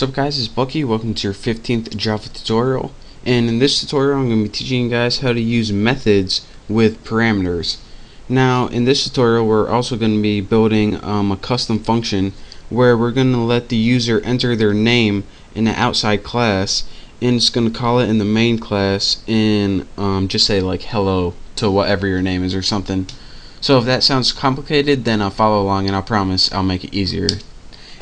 What's up guys, it's Bucky. Welcome to your 15th Java tutorial, and in this tutorial I'm going to be teaching you guys how to use methods with parameters. Now in this tutorial we're also going to be building a custom function where we're going to let the user enter their name in an outside class, and it's going to call it in the main class and just say like hello to whatever your name is or something. So if that sounds complicated, then I'll follow along and I promise I'll make it easier.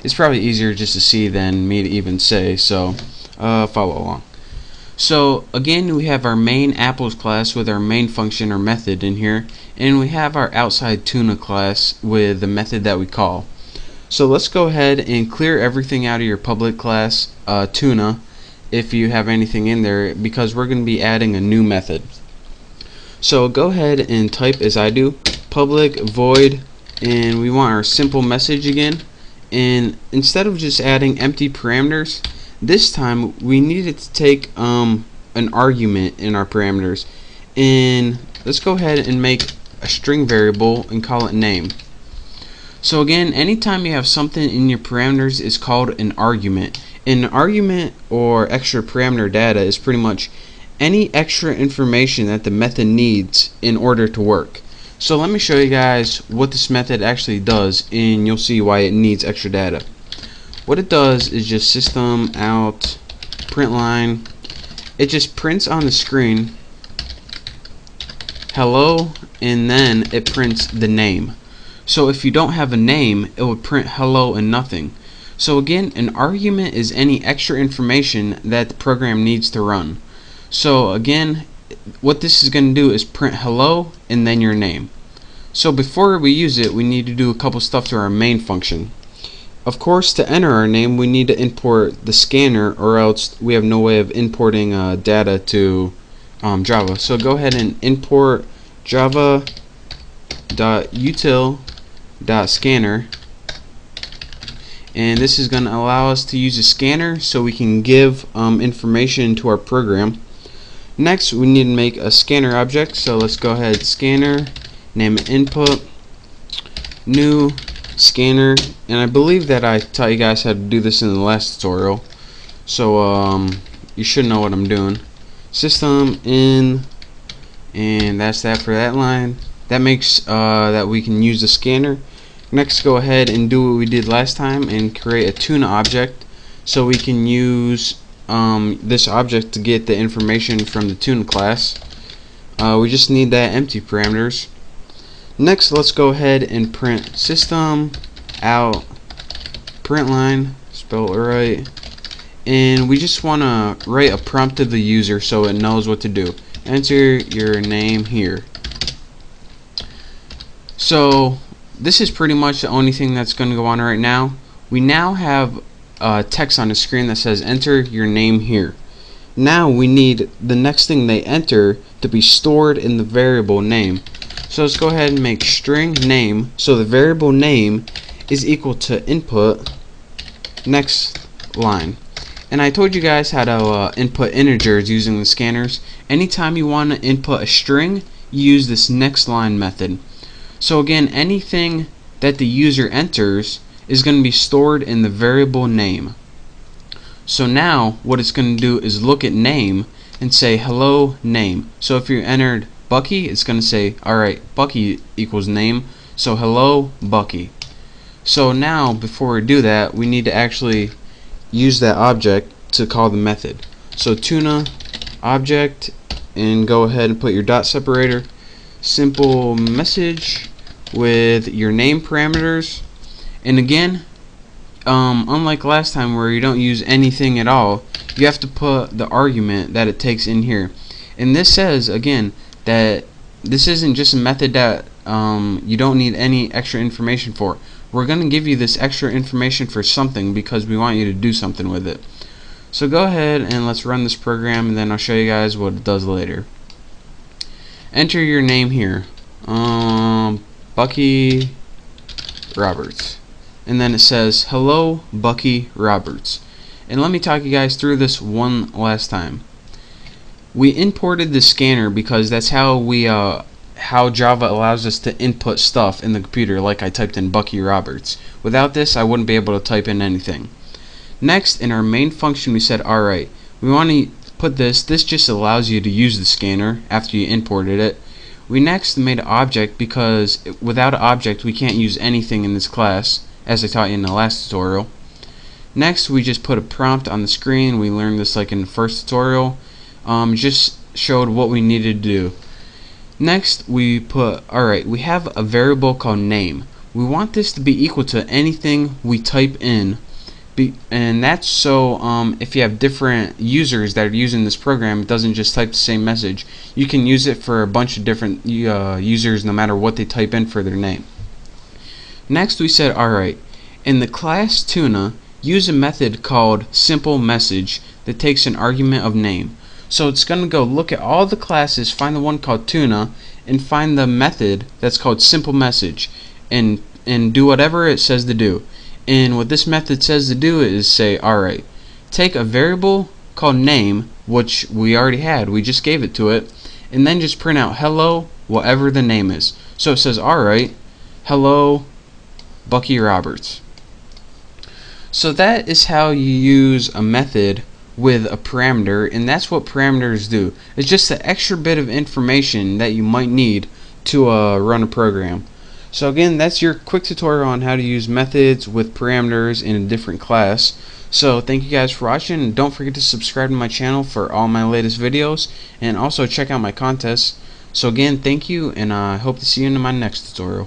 It's probably easier just to see than me to even say, so follow along. So again, we have our main apples class with our main function or method in here, and we have our outside tuna class with the method that we call. So let's go ahead and clear everything out of your public class tuna if you have anything in there, because we're going to be adding a new method. So go ahead and type as I do, public void, and we want our simple message again. And instead of just adding empty parameters, this time we needed to take an argument in our parameters, and let's go ahead and make a string variable and call it name. So again, anytime you have something in your parameters is called an argument. An argument or extra parameter data is pretty much any extra information that the method needs in order to work. So let me show you guys what this method actually does, and you'll see why it needs extra data. What it does is just system out print line. It just prints on the screen hello, and then it prints the name. So if you don't have a name, it would print hello and nothing. So again, an argument is any extra information that the program needs to run. So again, what this is going to do is print hello and then your name. So before we use it, we need to do a couple stuff to our main function. Of course, to enter our name, we need to import the scanner, or else we have no way of importing data to Java. So go ahead and import java.util.scanner, and this is going to allow us to use a scanner so we can give information to our program. Next, we need to make a scanner object, so let's go ahead, scanner, name it input, new scanner, and I believe that I taught you guys how to do this in the last tutorial, so you should know what I'm doing. System in, and that's that for that line. That makes that we can use the scanner. Next, go ahead and do what we did last time and create a tuna object so we can use this object to get the information from the tuna class. We just need that empty parameters. Next, let's go ahead and print system out print line, spell it right, and we just want to write a prompt to the user so it knows what to do. Enter your name here. So this is pretty much the only thing that's going to go on right now. We now have text on the screen that says enter your name here. Now we need the next thing they enter to be stored in the variable name. So let's go ahead and make string name, so the variable name is equal to input next line. And I told you guys how to input integers using the scanners. Anytime you want to input a string, you use this next line method. So again, anything that the user enters is going to be stored in the variable name. So now what it's going to do is look at name and say hello name. So if you entered Bucky, it's going to say alright, Bucky equals name, so hello Bucky. So now before we do that, we need to actually use that object to call the method. So tuna object, and go ahead and put your dot separator, simple message with your name parameters. And again, unlike last time where you don't use anything at all, you have to put the argument that it takes in here. And this says again that this isn't just a method that you don't need any extra information for. We're going to give you this extra information for something because we want you to do something with it. So go ahead and let's run this program, and then I'll show you guys what it does later. Enter your name here, Bucky Roberts, and then it says hello Bucky Roberts. And let me talk you guys through this one last time. We imported the scanner because that's how Java allows us to input stuff in the computer, like I typed in Bucky Roberts. Without this, I wouldn't be able to type in anything. Next, in our main function, we said, alright, we want to put this just allows you to use the scanner after you imported it. We next made an object because without an object we can't use anything in this class, as I taught you in the last tutorial. Next, we just put a prompt on the screen. We learned this like in the first tutorial. Just showed what we needed to do. Next, we put, alright, we have a variable called name. We want this to be equal to anything we type in. And that's so if you have different users that are using this program, it doesn't just type the same message. You can use it for a bunch of different users no matter what they type in for their name. Next, we said, alright, in the class tuna, use a method called simple message that takes an argument of name. So it's going to go look at all the classes, find the one called tuna, and find the method that's called simple message, and do whatever it says to do. And what this method says to do is say, alright, take a variable called name, which we already had, we just gave it to it, and then just print out hello, whatever the name is. So it says, alright, hello, Bucky Roberts. So that is how you use a method with a parameter, and that's what parameters do. It's just an extra bit of information that you might need to run a program. So again, that's your quick tutorial on how to use methods with parameters in a different class. So thank you guys for watching, and don't forget to subscribe to my channel for all my latest videos, and also check out my contests. So again, thank you, and I hope to see you in my next tutorial.